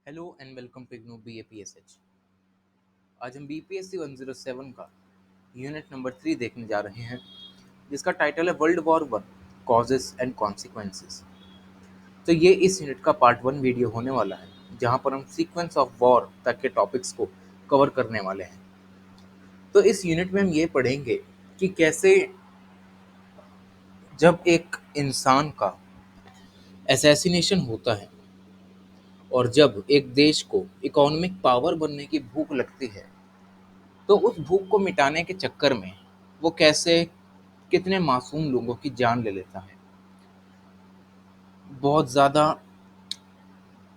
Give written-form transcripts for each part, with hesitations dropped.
Hello and welcome to IGNOU BAPSH। आज हम BPSC 107 का यूनिट नंबर 3 देखने जा रहे हैं, जिसका टाइटल है world war one causes and consequences. तो ये इस यूनिट का पार्ट 1 वीडियो होने वाला है, जहाँ पर हम सीक्वेंस ऑफ वॉर तक के टॉपिक्स को कवर करने वाले हैं। तो इस यूनिट में हम ये पढ़ेंगे कि कैसे जब एक इंसान का असैसिनेशन होता है और जब एक देश को इकोनॉमिक पावर बनने की भूख लगती है, तो उस भूख को मिटाने के चक्कर में वो कैसे कितने मासूम लोगों की जान ले लेता है। बहुत ज़्यादा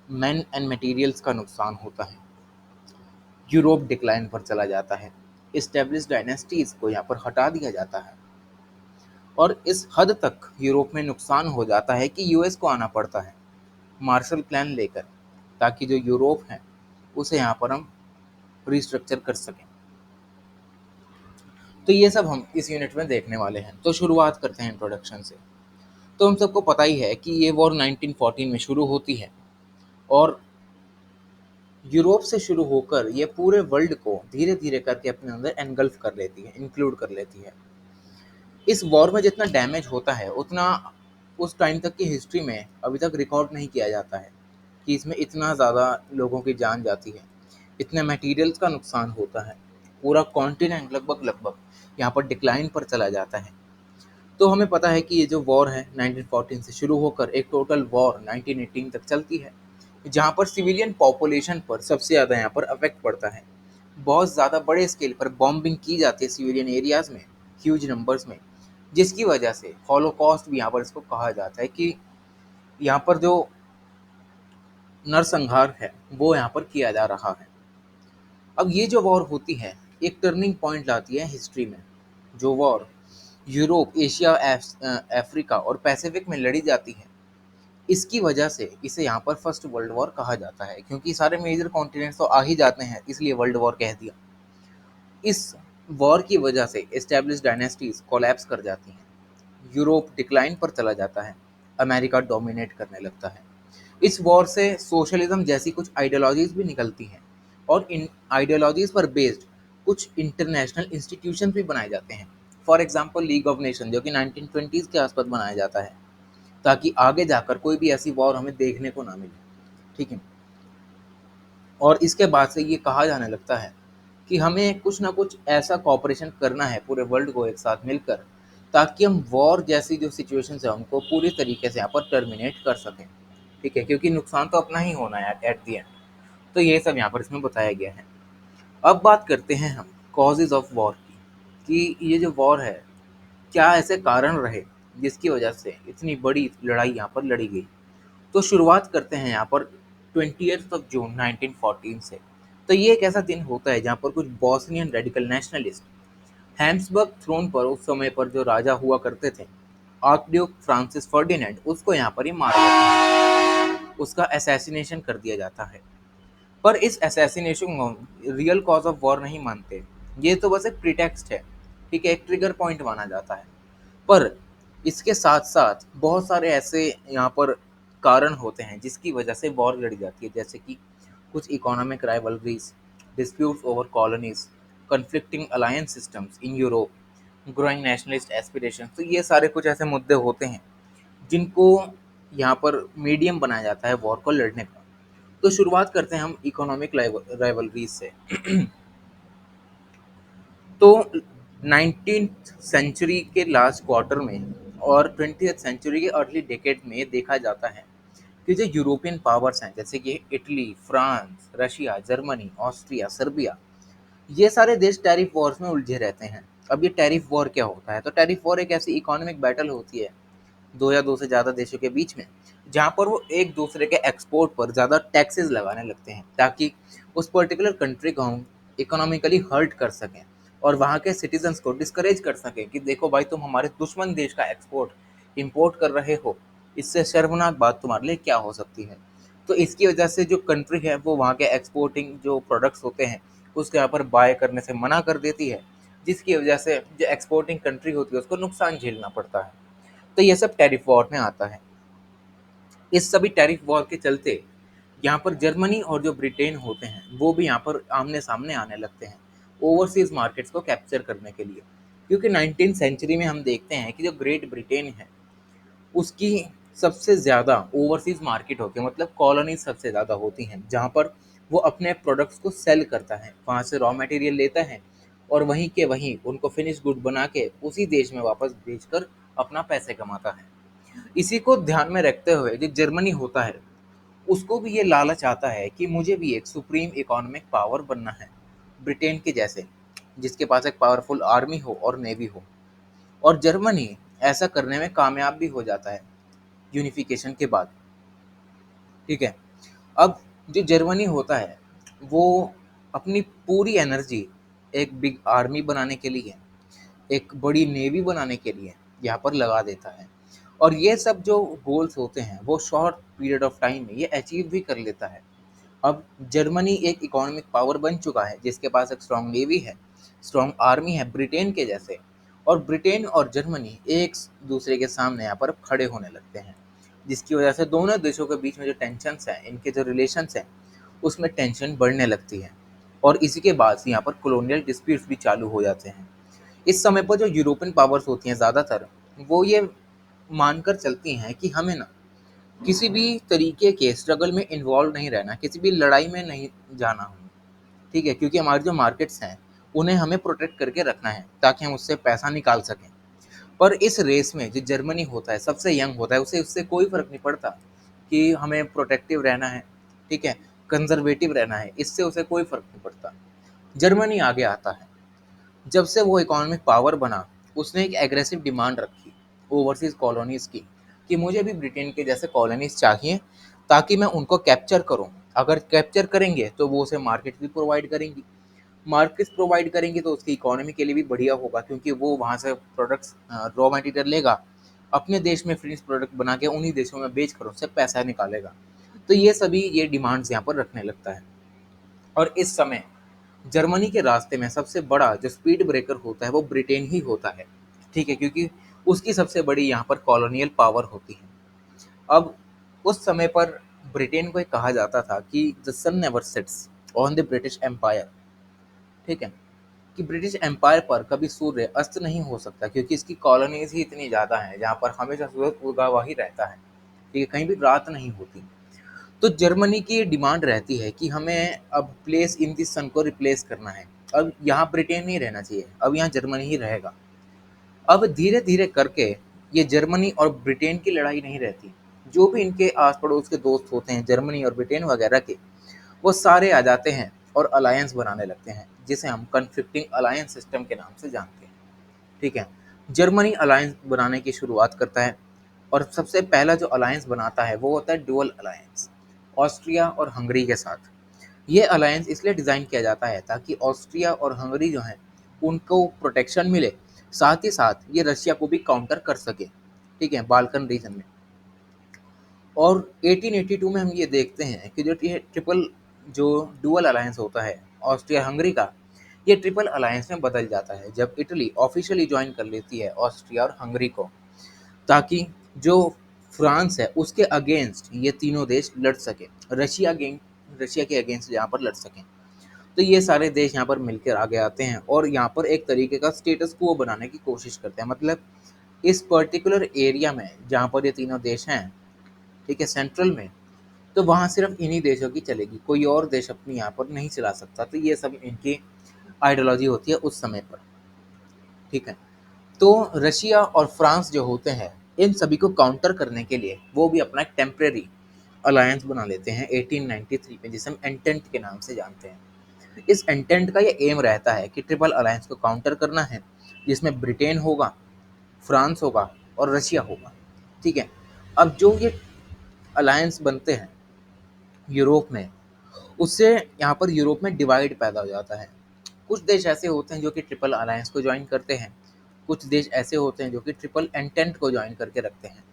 मैन एंड मटेरियल्स का नुकसान होता है। यूरोप डिक्लाइन पर चला जाता है। इस्टेब्लिश डायनेस्टीज को यहाँ पर हटा दिया जाता है और इस हद तक यूरोप में नुकसान हो जाता है कि यूएस को आना पड़ता है मार्शल प्लान लेकर, ताकि जो यूरोप है उसे यहाँ पर हम रिस्ट्रक्चर कर सकें। तो ये सब हम इस यूनिट में देखने वाले हैं। तो शुरुआत करते हैं इंट्रोडक्शन से। तो हम सबको पता ही है कि ये वॉर 1914 में शुरू होती है और यूरोप से शुरू होकर ये पूरे वर्ल्ड को धीरे धीरे करके अपने अंदर एनगल्फ कर लेती है, इंक्लूड कर लेती है। इस वॉर में जितना डैमेज होता है उतना उस टाइम तक की हिस्ट्री में अभी तक रिकॉर्ड नहीं किया जाता है कि इसमें इतना ज़्यादा लोगों की जान जाती है, इतने मटेरियल्स का नुकसान होता है। पूरा कॉन्टिनेंट लगभग लगभग यहाँ पर डिक्लाइन पर चला जाता है। तो हमें पता है कि ये जो वॉर है 1914 से शुरू होकर एक टोटल वॉर 1918 तक चलती है, जहाँ पर सिविलियन पॉपुलेशन पर सबसे ज़्यादा यहाँ पर अफेक्ट पड़ता है। बहुत ज़्यादा बड़े स्केल पर बॉम्बिंग की जाती है सिविलियन एरियाज़ में, ह्यूज नंबर्स में, जिसकी वजह से हॉलोकॉस्ट भी यहाँ पर इसको कहा जाता है कि यहाँ पर जो नरसंहार है वो यहाँ पर किया जा रहा है। अब ये जो वॉर होती है एक टर्निंग पॉइंट लाती है हिस्ट्री में। जो वॉर यूरोप, एशिया, अफ्रीका और पैसिफिक में लड़ी जाती है, इसकी वजह से इसे यहाँ पर फर्स्ट वर्ल्ड वॉर कहा जाता है, क्योंकि सारे मेजर कॉन्टिनेंट्स तो आ ही जाते हैं, इसलिए वर्ल्ड वॉर कह दिया। इस वॉर की वजह से एस्टेब्लिश डायनेस्टीज कोलैप्स कर जाती हैं, यूरोप डिक्लाइन पर चला जाता है, अमेरिका डोमिनेट करने लगता है। इस वॉर से सोशलिज्म जैसी कुछ आइडियोलॉजीज भी निकलती हैं और इन आइडियोलॉजीज पर बेस्ड कुछ इंटरनेशनल इंस्टीट्यूशन भी बनाए जाते हैं। For example league of nation, जो कि 1920s के आसपास बनाया जाता है, ताकि आगे जाकर कोई भी ऐसी वॉर हमें देखने को ना मिले। ठीक है। और इसके बाद से ये कहा जाने लगता है कि हमें कुछ ना कुछ ऐसा कॉपरेशन करना है पूरे वर्ल्ड को एक साथ मिलकर, ताकि हम वॉर जैसी जो सिचुएशंस है उनको पूरी तरीके से यहाँ पर टर्मिनेट कर सकें। ठीक है, क्योंकि नुकसान तो अपना ही होना है एट दी एंड। तो ये सब यहाँ पर इसमें बताया गया है। अब बात करते हैं हम कॉजेज ऑफ वॉर की, कि ये जो वॉर है क्या ऐसे कारण रहे जिसकी वजह से इतनी बड़ी लड़ाई यहाँ पर लड़ी गई। तो शुरुआत करते हैं यहाँ पर 20th ऑफ जून 1914 से। तो ये एक ऐसा दिन होता है जहाँ पर कुछ Bosnian radical nationalist Habsburg throne पर उस समय पर जो राजा हुआ करते थे, आर्कड्यूक फ्रांसिस फर्डिनेंड, उसको यहाँ पर ही मार देते हैं, उसका असैसिनेशन कर दिया जाता है। पर इस असैसिनेशन को रियल कॉज ऑफ वॉर नहीं मानते, ये तो बस एक प्रीटेक्स्ट है। ठीक है, एक ट्रिगर पॉइंट माना जाता है। पर इसके साथ साथ बहुत सारे ऐसे यहाँ पर कारण होते हैं जिसकी वजह से वॉर लड़ी जाती है, जैसे कि कुछ economic rivalries, disputes over colonies, conflicting alliance systems in Europe, growing nationalist aspiration. तो ये सारे कुछ ऐसे मुद्दे होते हैं जिनको यहाँ पर मीडियम बनाया जाता है वॉर को लड़ने का। तो शुरुआत करते हैं हम इकोनॉमिक राइवलरीज से। तो 19th सेंचुरी के लास्ट क्वार्टर में और 20th सेंचुरी के अर्ली डेकेड में देखा जाता है कि जो यूरोपियन पावर्स हैं, जैसे कि Italy, France, Russia, Germany, Austria, Serbia, ये सारे देश टैरिफ वॉर्स में उलझे रहते हैं। अब ये टैरिफ वॉर क्या होता है? तो टैरिफ वॉर एक ऐसी इकोनॉमिक बैटल होती है दो या दो से ज़्यादा देशों के बीच में, जहाँ पर वो एक दूसरे के एक्सपोर्ट पर ज़्यादा टैक्सेस लगाने लगते हैं, ताकि उस पर्टिकुलर कंट्री को हम इकोनॉमिकली हर्ट कर सकें और वहाँ के सिटीजन्स को डिस्करेज कर सकें कि देखो भाई, तुम हमारे दुश्मन देश का एक्सपोर्ट इंपोर्ट कर रहे हो, इससे शर्मनाक बात तुम्हारे लिए क्या हो सकती है। तो इसकी वजह से जो कंट्री है वो वहाँ के एक्सपोर्टिंग जो प्रोडक्ट्स होते हैं उसके यहाँ पर बाय करने से मना कर देती है, जिसकी वजह से जो एक्सपोर्टिंग कंट्री होती है उसको नुकसान झेलना पड़ता है। तो ये सब टैरिफ वॉर में आता है। इस सभी टैरिफ वॉर के चलते यहाँ पर जर्मनी और जो ब्रिटेन होते हैं वो भी यहाँ पर आमने सामने आने लगते हैं ओवरसीज मार्केट्स को कैप्चर करने के लिए, क्योंकि 19th सेंचुरी में हम देखते हैं कि जो ग्रेट ब्रिटेन है उसकी सबसे ज़्यादा ओवरसीज मार्केट होती है, मतलब कॉलोनीज सबसे ज़्यादा होती हैं जहाँ पर वो अपने प्रोडक्ट्स को सेल करता है, वहाँ से रॉ मटेरियल लेता है और वहीं के वहीं उनको फिनिश गुड बना के उसी देश में वापस बेचकर अपना पैसे कमाता है। इसी को ध्यान में रखते हुए जो जर्मनी होता है उसको भी ये लालच आता है कि मुझे भी एक सुप्रीम इकोनॉमिक पावर बनना है ब्रिटेन के जैसे, जिसके पास एक पावरफुल आर्मी हो और नेवी हो। और जर्मनी ऐसा करने में कामयाब भी हो जाता है यूनिफिकेशन के बाद। ठीक है। अब जो जर्मनी होता है वो अपनी पूरी एनर्जी एक बिग आर्मी बनाने के लिए, एक बड़ी नेवी बनाने के लिए यहाँ पर लगा देता है, और ये सब जो गोल्स होते हैं वो शॉर्ट पीरियड ऑफ टाइम में ये अचीव भी कर लेता है। अब जर्मनी एक इकोनॉमिक पावर बन चुका है जिसके पास एक स्ट्रॉन्ग नेवी है, स्ट्रॉन्ग आर्मी है ब्रिटेन के जैसे, और ब्रिटेन और जर्मनी एक दूसरे के सामने यहाँ पर खड़े होने लगते हैं, जिसकी वजह से दोनों देशों के बीच में जो टेंशन्स हैं, इनके जो रिलेशंस हैं उसमें टेंशन बढ़ने लगती है। और इसी के बाद से यहाँ पर कॉलोनियल डिस्प्यूट्स भी चालू हो जाते हैं। इस समय पर जो यूरोपियन पावर्स होती हैं ज़्यादातर वो ये मानकर चलती हैं कि हमें ना किसी भी तरीके के स्ट्रगल में इन्वॉल्व नहीं रहना, किसी भी लड़ाई में नहीं जाना हमें। ठीक है, क्योंकि हमारे जो मार्केट्स हैं उन्हें हमें प्रोटेक्ट करके रखना है ताकि हम उससे पैसा निकाल सकें। पर इस रेस में जो जर्मनी होता है सबसे यंग होता है, उसे उससे कोई फर्क नहीं पड़ता कि हमें प्रोटेक्टिव रहना है, ठीक है, कंजर्वेटिव रहना है, इससे उसे कोई फर्क नहीं पड़ता। जर्मनी आगे आता है। जब से वो इकोनॉमिक पावर बना उसने एक एग्रेसिव डिमांड रखी ओवरसीज कॉलोनीज़ की कि मुझे भी ब्रिटेन के जैसे कॉलोनीज़ चाहिए ताकि मैं उनको कैप्चर करूं। अगर कैप्चर करेंगे तो वो उसे मार्केट भी प्रोवाइड करेंगी, मार्केट्स प्रोवाइड करेंगी तो उसकी इकोनॉमी के लिए भी बढ़िया होगा, क्योंकि वो वहाँ से प्रोडक्ट्स रॉ मटेरियल लेगा, अपने देश में फिनिश प्रोडक्ट बना के उन्हीं देशों में बेच कर उससे पैसा निकालेगा। तो ये सभी ये डिमांड्स यहाँ पर रखने लगता है। और इस समय जर्मनी के रास्ते में सबसे बड़ा जो स्पीड ब्रेकर होता है वो ब्रिटेन ही होता है। ठीक है, क्योंकि उसकी सबसे बड़ी यहाँ पर कॉलोनियल पावर होती है। अब उस समय पर ब्रिटेन को एक कहा जाता था कि the sun never sets on the British Empire. ठीक है, कि ब्रिटिश एम्पायर पर कभी सूर्य अस्त नहीं हो सकता, क्योंकि इसकी कॉलोनीज ही इतनी ज़्यादा हैं जहाँ पर हमेशा सूरज उगा हुआ ही रहता है। ठीक है, कहीं भी रात नहीं होती। तो जर्मनी की ये डिमांड रहती है कि हमें अब प्लेस इन द सन को रिप्लेस करना है। अब यहाँ ब्रिटेन नहीं रहना चाहिए, अब यहाँ जर्मनी ही रहेगा। अब धीरे धीरे करके ये जर्मनी और ब्रिटेन की लड़ाई नहीं रहती, जो भी इनके आस पड़ोस के दोस्त होते हैं जर्मनी और ब्रिटेन वगैरह के, वो सारे आ जाते हैं और अलायंस बनाने लगते हैं, जिसे हम कन्फ्लिक्टिंग अलायंस सिस्टम के नाम से जानते हैं। ठीक है, जर्मनी अलायंस बनाने की शुरुआत करता है, और सबसे पहला जो अलायंस बनाता है वो होता है डुअल अलायंस, ऑस्ट्रिया और हंगरी के साथ। ये अलायंस इसलिए डिज़ाइन किया जाता है ताकि ऑस्ट्रिया और हंगरी जो हैं उनको प्रोटेक्शन मिले, साथ ही साथ ये रशिया को भी काउंटर कर सके। ठीक है, बाल्कन रीजन में। और 1882 में हम ये देखते हैं कि जो ट्रिपल जो डुअल अलायंस होता है ऑस्ट्रिया हंगरी का, ये ट्रिपल अलायंस में बदल जाता है जब इटली ऑफिशियली ज्वाइन कर लेती है ऑस्ट्रिया और हंगरी को, ताकि जो फ्रांस है उसके अगेंस्ट ये तीनों देश लड़ सके, रशिया के अगेंस्ट यहाँ पर लड़ सकें। तो ये सारे देश यहाँ पर मिलकर आगे आते हैं और यहाँ पर एक तरीके का स्टेटस को बनाने की कोशिश करते हैं, मतलब इस पर्टिकुलर एरिया में जहाँ पर ये तीनों देश हैं, ठीक है, सेंट्रल में, तो वहाँ सिर्फ इन्हीं देशों की चलेगी, कोई और देश अपनी यहाँ पर नहीं चला सकता। तो ये सब इनकी आइडियोलॉजी होती है उस समय पर। ठीक है, तो रशिया और फ्रांस जो होते हैं इन सभी को काउंटर करने के लिए वो भी अपना एक टेम्परेरी अलायंस बना लेते हैं 1893 में, जिसे हम एंटेंट के नाम से जानते हैं। इस एंटेंट का ये एम रहता है कि ट्रिपल अलायंस को काउंटर करना है, जिसमें ब्रिटेन होगा, फ्रांस होगा और रशिया होगा। ठीक है, अब जो ये अलायंस बनते हैं यूरोप में, उससे यहाँ पर यूरोप में डिवाइड पैदा हो जाता है। कुछ देश ऐसे होते हैं जो कि ट्रिपल अलायंस को ज्वाइन करते हैं, कुछ देश ऐसे होते हैं जो कि ट्रिपल एंटेंट को ज्वाइन करके रखते हैं।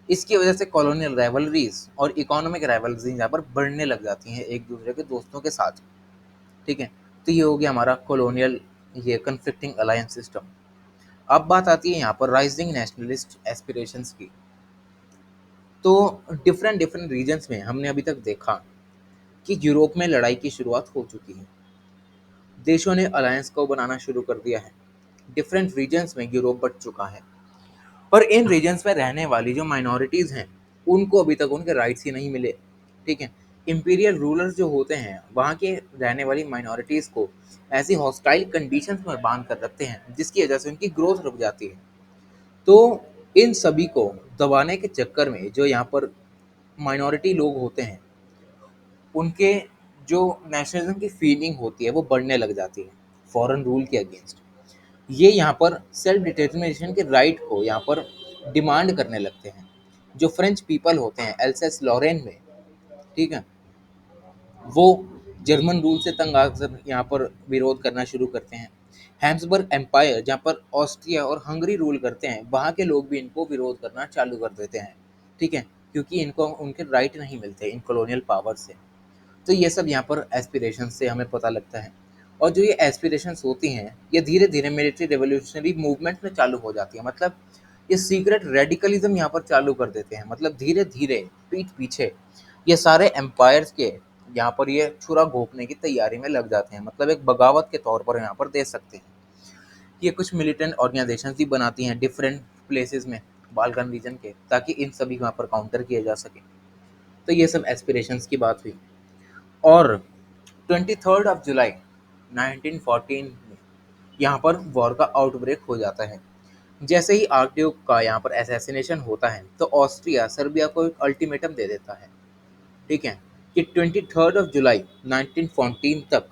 इसकी वजह से कॉलोनियल राइवलरीज और इकोनॉमिक राइवलरीज यहाँ पर बढ़ने लग जाती हैं एक दूसरे के दोस्तों के साथ। ठीक है, तो ये हो गया हमारा कॉलोनियल ये कन्फ्लिक्टिंग अलायंस सिस्टम। अब बात आती है यहाँ पर राइजिंग नेशनलिस्ट एस्पिरेशंस की। तो डिफरेंट डिफरेंट रीजन्स में हमने अभी तक देखा कि यूरोप में लड़ाई की शुरुआत हो चुकी है। देशों ने अलायंस को बनाना शुरू कर दिया है। डिफरेंट रीजन्स में यूरोप बट चुका है। पर इन रीजन्स में रहने वाली जो माइनॉरिटीज़ हैं, उनको अभी तक उनके राइट्स ही नहीं मिले। ठीक है। इंपीरियल रूलर्स जो होते हैं, वहाँ के रहने वाली माइनॉरिटीज़ को ऐसी हॉस्टाइल कंडीशंस में बांध कर रखते हैं, जिसकी वजह से उनकी ग्रोथ रुक जाती है। तो इन सभी को दबाने के चक्कर में जो यहाँ पर माइनॉरिटी लोग होते हैं, उनके जो नेशनलिज्म की फीलिंग होती है वो बढ़ने लग जाती है फॉरेन रूल के अगेंस्ट। ये यहाँ पर सेल्फ डिटर्मिनेशन के राइट को यहाँ पर डिमांड करने लगते हैं। जो फ्रेंच पीपल होते हैं एल्सेस लॉरेन में, ठीक है, वो जर्मन रूल से तंग आकर यहाँ पर विरोध करना शुरू करते हैं। हैम्सबर्ग एम्पायर जहाँ पर ऑस्ट्रिया और हंगरी रूल करते हैं, वहाँ के लोग भी इनको विरोध करना चालू कर देते हैं। ठीक है, क्योंकि इनको उनके राइट नहीं मिलते इन कॉलोनियल पावर से। तो ये सब यहाँ पर एस्पिरेशन से हमें पता लगता है। और जो ये एस्पिरेशंस होती हैं, ये धीरे धीरे मिलिट्री रेवोल्यूशनरी मूवमेंट में चालू हो जाती है। मतलब ये सीक्रेट रेडिकलिज्म यहाँ पर चालू कर देते हैं। मतलब धीरे धीरे पीठ पीछे ये सारे एम्पायर्स के यहाँ पर ये छुरा घोंपने की तैयारी में लग जाते हैं। मतलब एक बगावत के तौर पर यहाँ पर दे सकते हैं। ये कुछ मिलिटेंट ऑर्गेनाइजेशन भी बनाती हैं डिफरेंट प्लेसेस में, बाल्कन रीजन के, ताकि इन सभी को यहाँ पर काउंटर किया जा सके। तो ये सब एस्पिरेशंस की बात हुई। और 23 जुलाई 1914 में यहाँ पर वॉर का आउटब्रेक हो जाता है। जैसे ही आर्कड्यूक का यहाँ पर असैसिनेशन होता है, तो ऑस्ट्रिया सर्बिया को एक अल्टीमेटम दे देता है। ठीक है, कि 23 जुलाई 1914 तक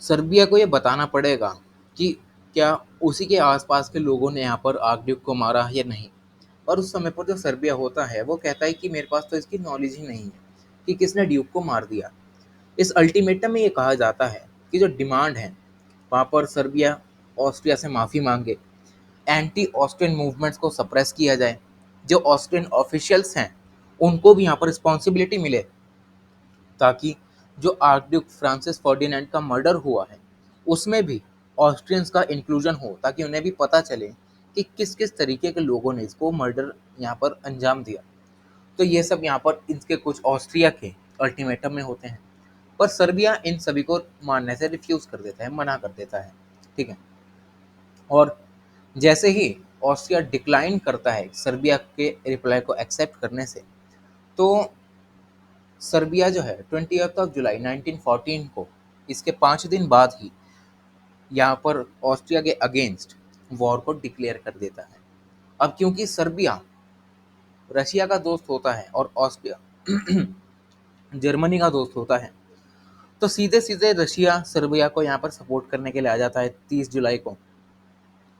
सर्बिया को ये बताना पड़ेगा कि क्या उसी के आसपास के लोगों ने यहाँ पर आर्कड्यूक को मारा या नहीं। और उस समय पर जो सर्बिया होता है, वो कहता है कि मेरे पास तो इसकी नॉलेज ही नहीं है कि किसने ड्यूक को मार दिया। इस अल्टीमेटम में ये कहा जाता है कि जो डिमांड है, वहाँ पर सर्बिया ऑस्ट्रिया से माफ़ी मांगे, एंटी ऑस्ट्रियन मूवमेंट्स को सप्रेस किया जाए, जो ऑस्ट्रियन ऑफिशियल्स हैं उनको भी यहाँ पर रिस्पॉन्सिबिलिटी मिले, ताकि जो आर्कड्यूक फ्रांसिस फर्डिनेंड का मर्डर हुआ है उसमें भी ऑस्ट्रियंस का इंक्लूजन हो, ताकि उन्हें भी पता चले कि किस किस तरीके के लोगों ने इसको मर्डर यहाँ पर अंजाम दिया। तो ये सब यहाँ पर इनके कुछ ऑस्ट्रिया के अल्टीमेटम में होते हैं। पर सर्बिया इन सभी को मानने से रिफ्यूज़ कर देता है, मना कर देता है। ठीक है। और जैसे ही ऑस्ट्रिया डिक्लाइन करता है सर्बिया के रिप्लाई को एक्सेप्ट करने से, तो सर्बिया जो है 20 जुलाई 1914 को, इसके 5 दिन बाद ही यहाँ पर ऑस्ट्रिया के अगेंस्ट वॉर को डिक्लेयर कर देता है। अब क्योंकि सर्बिया रशिया का दोस्त होता है और ऑस्ट्रिया जर्मनी का दोस्त होता है, तो सीधे सीधे रशिया सर्बिया को यहाँ पर सपोर्ट करने के लिए आ जाता है 30 जुलाई को।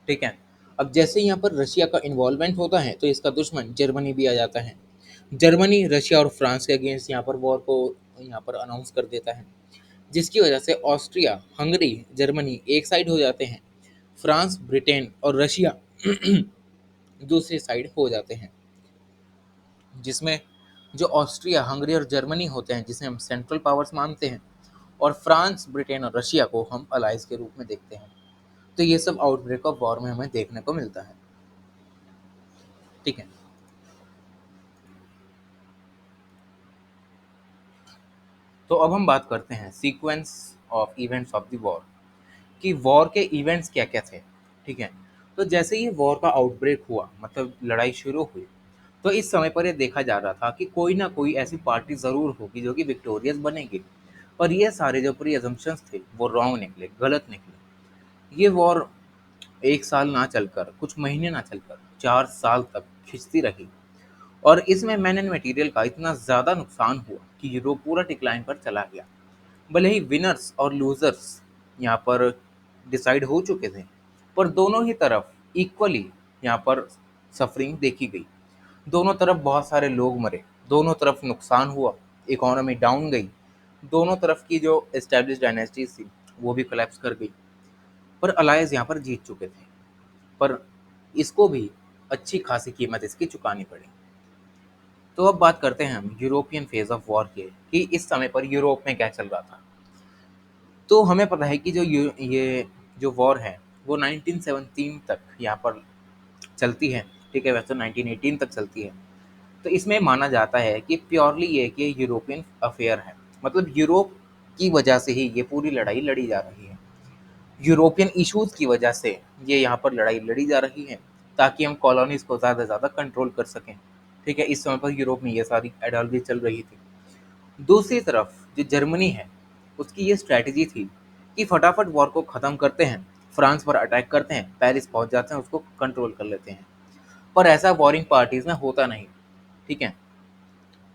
ठीक है। अब जैसे ही यहाँ पर रशिया का इन्वॉल्वमेंट होता है, तो इसका दुश्मन जर्मनी भी आ जाता है। जर्मनी रशिया और फ्रांस के अगेंस्ट यहाँ पर वॉर को यहाँ पर अनाउंस कर देता है, जिसकी वजह से ऑस्ट्रिया, हंगरी, जर्मनी एक साइड हो जाते हैं, फ्रांस, ब्रिटेन और रशिया दूसरी साइड हो जाते हैं। जिसमें जो ऑस्ट्रिया, हंगरी और जर्मनी होते हैं, जिसे हम सेंट्रल पावर्स मानते हैं, और फ्रांस, ब्रिटेन और रशिया को हम अलाइज के रूप में देखते हैं। तो ये सब आउटब्रेक ऑफ वॉर में हमें देखने को मिलता है। ठीक है। तो अब हम बात करते हैं sequence of events of the war, कि वॉर के इवेंट्स क्या क्या थे। ठीक है। तो जैसे ही वॉर का आउटब्रेक हुआ, मतलब लड़ाई शुरू हुई, तो इस समय पर ये देखा जा रहा था कि कोई ना कोई ऐसी पार्टी ज़रूर होगी जो कि विक्टोरियस बनेगी। पर ये सारे जो प्री अजम्पशंस थे वो रॉन्ग निकले, गलत निकले। ये वॉर 1 साल ना चलकर, कुछ महीने ना चलकर, 4 साल तक खिंचती रही। और इसमें मैन एंड मटेरियल का इतना ज़्यादा नुकसान हुआ कि यूरोप पूरा डिक्लाइन पर चला गया। भले ही विनर्स और लूजर्स यहाँ पर डिसाइड हो चुके थे, पर दोनों ही तरफ इक्वली यहाँ पर सफरिंग देखी गई। दोनों तरफ बहुत सारे लोग मरे, दोनों तरफ नुकसान हुआ, इकोनॉमी डाउन गई, दोनों तरफ की जो एस्टेब्लिश डायनेस्टीज थी वो भी कोलैप्स कर गई। पर अलायंस यहाँ पर जीत चुके थे, पर इसको भी अच्छी खासी कीमत इसकी चुकानी पड़ी। तो अब बात करते हैं हम यूरोपियन फेज ऑफ वॉर की, कि इस समय पर यूरोप में क्या चल रहा था। तो हमें पता है कि ये जो वॉर है वो 1917 तक यहाँ पर चलती है। ठीक है, वैसे 1918 तक चलती है। तो इसमें माना जाता है कि प्योरली ये कि यूरोपियन अफेयर है, मतलब यूरोप की वजह से ही ये पूरी लड़ाई लड़ी जा रही है। यूरोपियन इश्यूज की वजह से ये यहाँ पर लड़ाई लड़ी जा रही है, ताकि हम कॉलोनीज को ज़्यादा से ज़्यादा कंट्रोल कर सकें। ठीक है, इस समय पर यूरोप में ये सारी आइडियोलॉजी चल रही थी। दूसरी तरफ जो जर्मनी है, उसकी ये स्ट्रैटेजी थी कि फटाफट वॉर को ख़त्म करते हैं, फ्रांस पर अटैक करते हैं, पेरिस पहुंच जाते हैं, उसको कंट्रोल कर लेते हैं। पर ऐसा वॉरिंग पार्टीज में होता नहीं। ठीक है,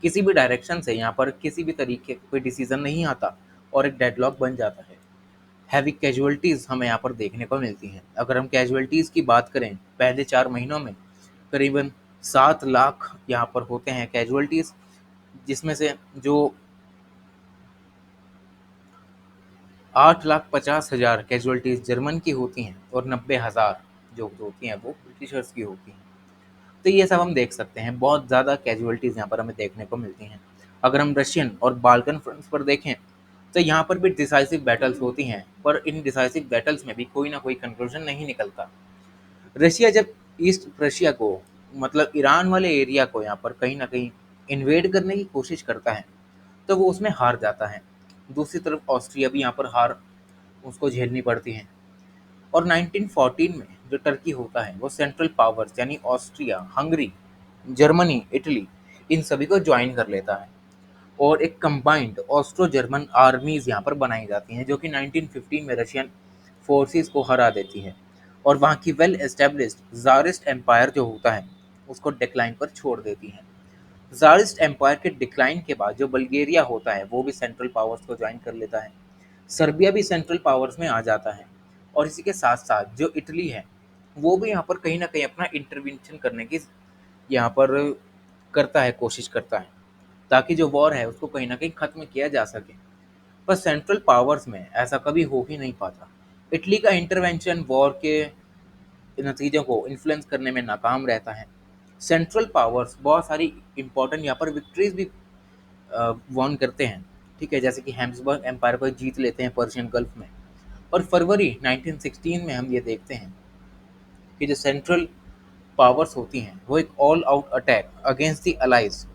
किसी भी डायरेक्शन से यहाँ पर किसी भी तरीके का कोई डिसीजन नहीं आता और एक डेडलॉक बन जाता है। हैवी कैजुअलिटीज़ हमें यहाँ पर देखने को मिलती हैं। अगर हम कैजुअलिटीज़ की बात करें, पहले 4 महीनों में करीबन 7 लाख यहाँ पर होते हैं कैजुअलिटीज़, जिसमें से जो 8,50,000 कैजुअलिटीज़ जर्मन की होती हैं और 90,000 जो होती हैं वो ब्रिटिशर्स की होती हैं। तो ये सब हम देख सकते हैं, बहुत ज़्यादा कैजुअलिटीज़ यहाँ पर हमें देखने को मिलती हैं। अगर हम रशियन और बाल्कन फ्रंट्स पर देखें, तो यहाँ पर भी डिसाइसिव बैटल्स होती हैं, पर इन डिसाइसिव बैटल्स में भी कोई ना कोई कंक्लूजन नहीं निकलता। रशिया जब ईस्ट प्रशिया को, मतलब ईरान वाले एरिया को यहाँ पर कहीं ना कहीं इन्वेड करने की कोशिश करता है, तो वो उसमें हार जाता है। दूसरी तरफ ऑस्ट्रिया भी यहाँ पर हार उसको झेलनी पड़ती है। और 1914 में जो टर्की होता है, वो सेंट्रल पावर्स यानी ऑस्ट्रिया, हंगरी, जर्मनी, इटली, इन सभी को ज्वाइन कर लेता है और एक कंबाइंड ऑस्ट्रो जर्मन आर्मीज यहाँ पर बनाई जाती हैं, जो कि 1915 में रशियन फोर्सेस को हरा देती है और वहाँ की वेल एस्टेब्लिश्ड ज़ारिस्ट एम्पायर जो होता है, उसको डिक्लाइन पर छोड़ देती हैं। ज़ारिस्ट एम्पायर के डिक्लाइन के बाद जो बल्गेरिया होता है, वो भी सेंट्रल पावर्स को ज्वाइन कर लेता है। सर्बिया भी सेंट्रल पावर्स में आ जाता है और इसी के साथ साथ जो इटली है, वो भी यहाँ पर कहीं ना कहीं अपना इंटरवेंशन करने की यहाँ पर करता है, कोशिश करता है, ताकि जो वॉर है उसको कहीं ना कहीं ख़त्म किया जा सके। पर सेंट्रल पावर्स में ऐसा कभी हो ही नहीं पाता। इटली का इंटरवेंशन वॉर के नतीजों को इन्फ्लुएंस करने में नाकाम रहता है। सेंट्रल पावर्स बहुत सारी इंपॉर्टेंट यहाँ पर विक्ट्रीज भी वॉन करते हैं। ठीक है, जैसे कि हैम्सबर्ग एम्पायर पर जीत लेते हैं पर्शियन गल्फ में। और फरवरी 1916 में हम ये देखते हैं कि जो सेंट्रल पावर्स होती हैं, वो एक all out attack against the Allies,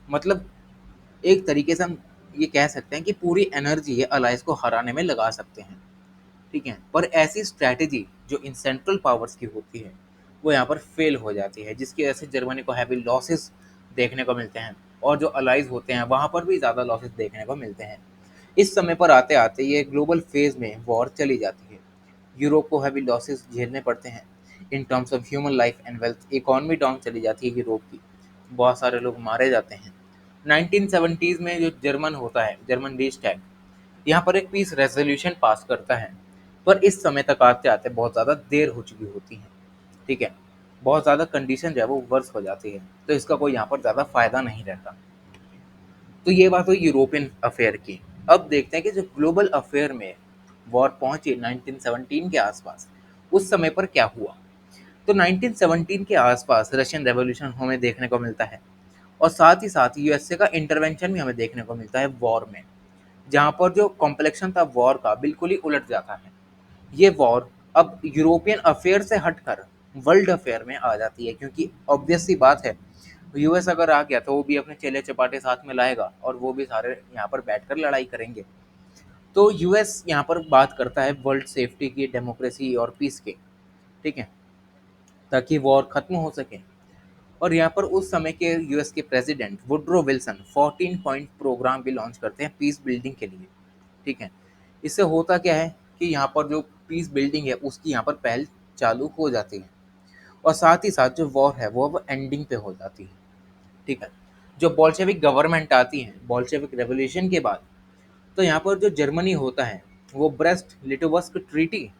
मतलब एक तरीके से हम ये कह सकते हैं कि पूरी एनर्जी ये अलाइज को हराने में लगा सकते हैं। ठीक है, पर ऐसी स्ट्रैटेजी जो इन सेंट्रल पावर्स की होती है, वो यहाँ पर फेल हो जाती है, जिसकी वजह से जर्मनी को हैवी लॉसेस देखने को मिलते हैं और जो अलाइज होते हैं वहाँ पर भी ज़्यादा लॉसेस देखने को मिलते हैं। इस समय पर आते आते ये ग्लोबल फेज में वॉर चली जाती है। यूरोप को हैवी लॉसेस झेलने पड़ते हैं in terms of human life and wealth. Economy down चली जाती है यूरोप की, बहुत सारे लोग मारे जाते हैं। 1970s में जो जर्मन होता है, जर्मन रीच-टैग, यहाँ पर एक पीस रेजोल्यूशन पास करता है, पर इस समय तक आते आते बहुत ज़्यादा देर हो चुकी होती है। ठीक है, बहुत ज़्यादा कंडीशन जो है वो वर्स हो जाती है, तो इसका कोई यहाँ पर ज़्यादा फायदा नहीं रहता। तो ये बात हुई यूरोपियन अफेयर की। अब देखते हैं कि जो ग्लोबल अफेयर में वॉर पहुंची 1917 के आसपास, उस समय पर क्या हुआ। तो 1917 के आसपास रशियन रेवोल्यूशन हमें देखने को मिलता है और साथ ही साथ यूएसए का इंटरवेंशन भी हमें देखने को मिलता है वॉर में, जहाँ पर जो कॉम्प्लेक्शन था वॉर का बिल्कुल ही उलट जाता है। ये वॉर अब यूरोपियन अफेयर से हटकर वर्ल्ड अफेयर में आ जाती है, क्योंकि ऑब्वियस सी बात है, यूएस अगर आ गया तो वो भी अपने चेले चपाटे साथ में लाएगा और वो भी सारे यहाँ पर बैठकर लड़ाई करेंगे। तो यूएस यहाँ पर बात करता है वर्ल्ड सेफ्टी की, डेमोक्रेसी और पीस की। ठीक है, ताकि वॉर खत्म हो सके। और यहाँ पर उस समय के यूएस के president Woodrow Wilson 14 point program भी लॉन्च करते हैं पीस बिल्डिंग के लिए। ठीक है, इससे होता क्या है कि यहाँ पर जो पीस बिल्डिंग है उसकी यहाँ पर पहल चालू हो जाती है और साथ ही साथ जो वॉर है वो अब एंडिंग पे हो जाती है। ठीक है, जो बोल्शेविक गवर्नमेंट आती है बोल्शेविक रेवोल्यूशन के बाद, तो यहाँ पर जो जर्मनी होता है, वो ब्रेस्ट लिटोवस्क ट्रीटी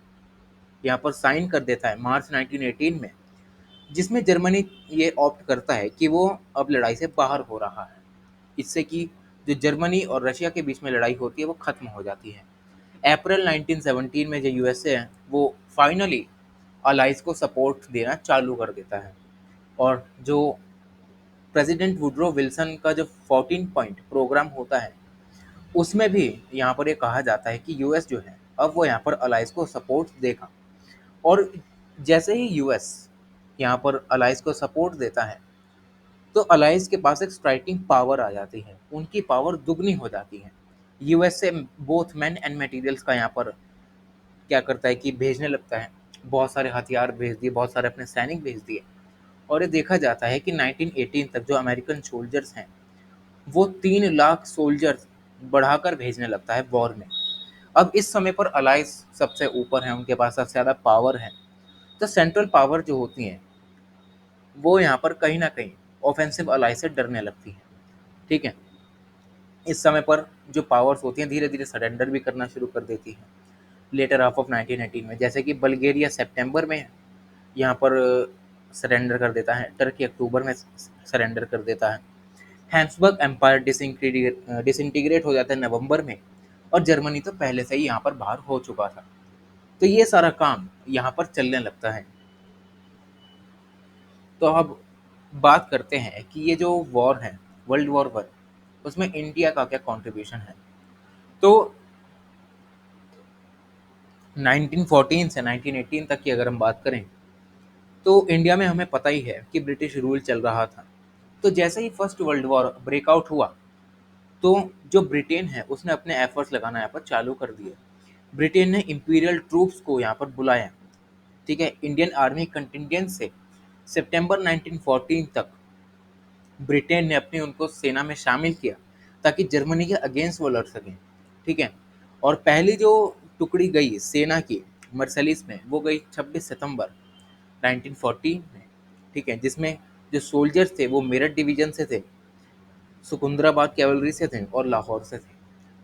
यहाँ पर साइन कर देता है मार्च 1918 में, जिसमें जर्मनी ये ऑप्ट करता है कि वो अब लड़ाई से बाहर हो रहा है। इससे कि जो जर्मनी और रशिया के बीच में लड़ाई होती है वो ख़त्म हो जाती है। अप्रैल 1917 में जो यूएसए है वो फाइनली अलाइज को सपोर्ट देना चालू कर देता है। और जो प्रेसिडेंट वुड्रो विल्सन का जो 14 पॉइंट प्रोग्राम होता है, उसमें भी यहाँ पर ये कहा जाता है कि यूएस जो है अब वो यहाँ पर अलाइज को सपोर्ट देगा। और जैसे ही यूएस यहाँ पर अलाइज को सपोर्ट देता है, तो अलाइज के पास एक स्ट्राइकिंग पावर आ जाती है, उनकी पावर दुगनी हो जाती है। USA both man and materials का यहाँ पर क्या करता है कि भेजने लगता है, बहुत सारे हथियार भेज दिए, बहुत सारे अपने सैनिक भेज दिए। और ये देखा जाता है कि 1918 तक जो अमेरिकन सोल्जर्स हैं वो 3 लाख सोल्जर्स बढ़ाकर भेजने लगता है वॉर में। अब इस समय पर अलाइज सबसे ऊपर है, उनके पास सबसे ज़्यादा पावर है। तो सेंट्रल पावर जो होती हैं वो यहाँ पर कहीं ना कहीं ऑफेंसिव अलाइज से डरने लगती हैं। ठीक है, इस समय पर जो पावर्स होती हैं धीरे धीरे सरेंडर भी करना शुरू कर देती हैं लेटर हाफ ऑफ 1918 में। जैसे कि बल्गेरिया सितंबर में यहाँ पर सरेंडर कर देता है, टर्की अक्टूबर में सरेंडर कर देता है, हैंसबर्ग एम्पायर डिसइंटीग्रेट हो जाता है नवंबर में, और जर्मनी तो पहले से ही यहाँ पर बाहर हो चुका था। तो ये सारा काम यहाँ पर चलने लगता है। तो अब बात करते हैं कि ये जो वॉर है, वर्ल्ड वॉर 1, उसमें इंडिया का क्या कंट्रीब्यूशन है। तो 1914 से 1918 तक की अगर हम बात करें तो इंडिया में हमें पता ही है कि ब्रिटिश रूल चल रहा था। तो जैसे ही फर्स्ट वर्ल्ड वॉर ब्रेकआउट हुआ तो जो ब्रिटेन है उसने अपने एफर्ट्स लगाना यहाँ पर चालू कर दिए। ब्रिटेन ने इंपीरियल ट्रूप्स को यहाँ पर बुलाया। ठीक है, इंडियन आर्मी कंटिजेंट से सितंबर 1914 तक ब्रिटेन ने अपनी उनको सेना में शामिल किया ताकि जर्मनी के अगेंस्ट वो लड़ सकें। ठीक है, और पहली जो टुकड़ी गई सेना की मर्सलिस में वो गई 26 सितंबर 1914 में। ठीक है, जिसमें जो सोल्जर्स थे वो मेरठ डिवीजन से थे, सिकंदराबाद कैवलरी से थे और लाहौर से थे।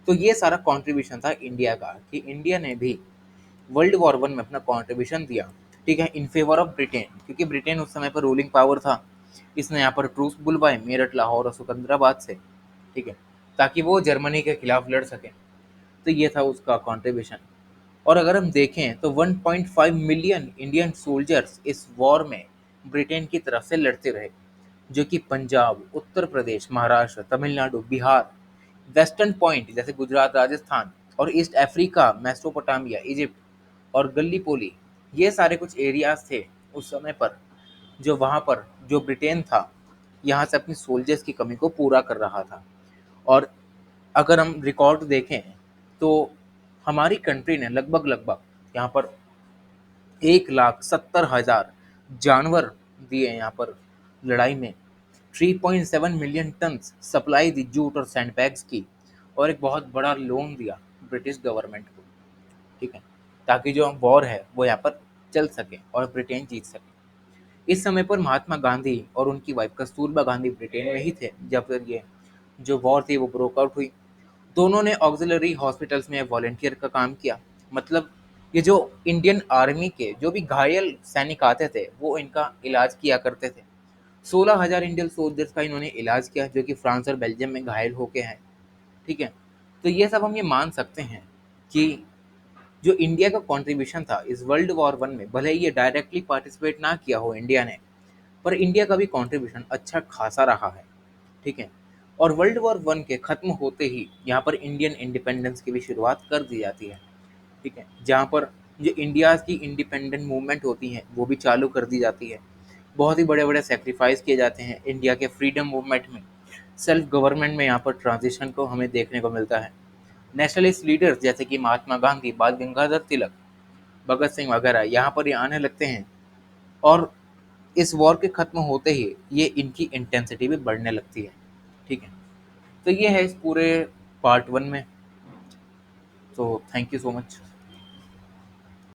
तो ये सारा कंट्रीब्यूशन था इंडिया का कि इंडिया ने भी वर्ल्ड वॉर 1 में अपना कंट्रीब्यूशन दिया। ठीक है, इन फेवर ऑफ ब्रिटेन, क्योंकि ब्रिटेन उस समय पर रूलिंग पावर था। इसने यहाँ पर ट्रूस बुलवाए मेरठ, लाहौर और सिकंदराबाद से। ठीक है, ताकि वो जर्मनी के खिलाफ लड़ सके। तो ये था उसका कंट्रीब्यूशन। और अगर हम देखें तो 1.5 मिलियन इंडियन सोल्जर्स इस वॉर में ब्रिटेन की तरफ से लड़ते रहे, जो कि पंजाब, उत्तर प्रदेश, महाराष्ट्र, तमिलनाडु, बिहार, वेस्टर्न पॉइंट जैसे गुजरात, राजस्थान और ईस्ट अफ्रीका, मेसोपोटामिया, इजिप्ट और गल्लीपोली, ये सारे कुछ एरियाज थे उस समय पर जो वहाँ पर जो ब्रिटेन था यहाँ से अपनी सोल्जर्स की कमी को पूरा कर रहा था। और अगर हम रिकॉर्ड देखें तो हमारी कंट्री ने लगभग लगभग यहाँ पर 1,70,000 जानवर दिए यहाँ पर लड़ाई में। 3.7 मिलियन टन सप्लाई दी जूट और सैंडबैग्स की, और एक बहुत बड़ा लोन दिया ब्रिटिश गवर्नमेंट को। ठीक है, ताकि जो वॉर है वो यहाँ पर चल सके और ब्रिटेन जीत सके। इस समय पर महात्मा गांधी और उनकी वाइफ कस्तूरबा गांधी ब्रिटेन में ही थे जब फिर ये जो वॉर थी वो ब्रोक आउट हुई। दोनों ने ऑक्सिलरी हॉस्पिटल्स में वॉलेंटियर का काम किया। मतलब ये जो इंडियन आर्मी के जो भी घायल सैनिक आते थे वो इनका इलाज किया करते थे। 16,000 इंडियन सोल्जर्स का इन्होंने इलाज किया जो कि फ्रांस और बेल्जियम में घायल होके हैं। ठीक है, तो ये सब हम ये मान सकते हैं कि जो इंडिया का कंट्रीब्यूशन था इस वर्ल्ड वॉर 1 में, भले ही ये डायरेक्टली पार्टिसिपेट ना किया हो इंडिया ने, पर इंडिया का भी कंट्रीब्यूशन अच्छा खासा रहा है। ठीक है, और वर्ल्ड वॉर 1 के खत्म होते ही यहाँ पर इंडियन इंडिपेंडेंस की भी शुरुआत कर दी जाती है। ठीक है, जहाँ पर जो इंडिया की इंडिपेंडेंट मूवमेंट होती है वो भी चालू कर दी जाती है। बहुत ही बड़े बड़े सेक्रीफाइस किए जाते हैं इंडिया के फ्रीडम मूवमेंट में। सेल्फ गवर्नमेंट में यहाँ पर ट्रांजिशन को हमें देखने को मिलता है। नेशनलिस्ट लीडर्स जैसे कि महात्मा गांधी, बाल गंगाधर तिलक, भगत सिंह वगैरह यहाँ पर ये आने लगते हैं। और इस वॉर के खत्म होते ही ये इनकी इंटेंसिटी भी बढ़ने लगती है। ठीक है, तो ये है इस पूरे पार्ट 1 में। तो थैंक यू सो मच।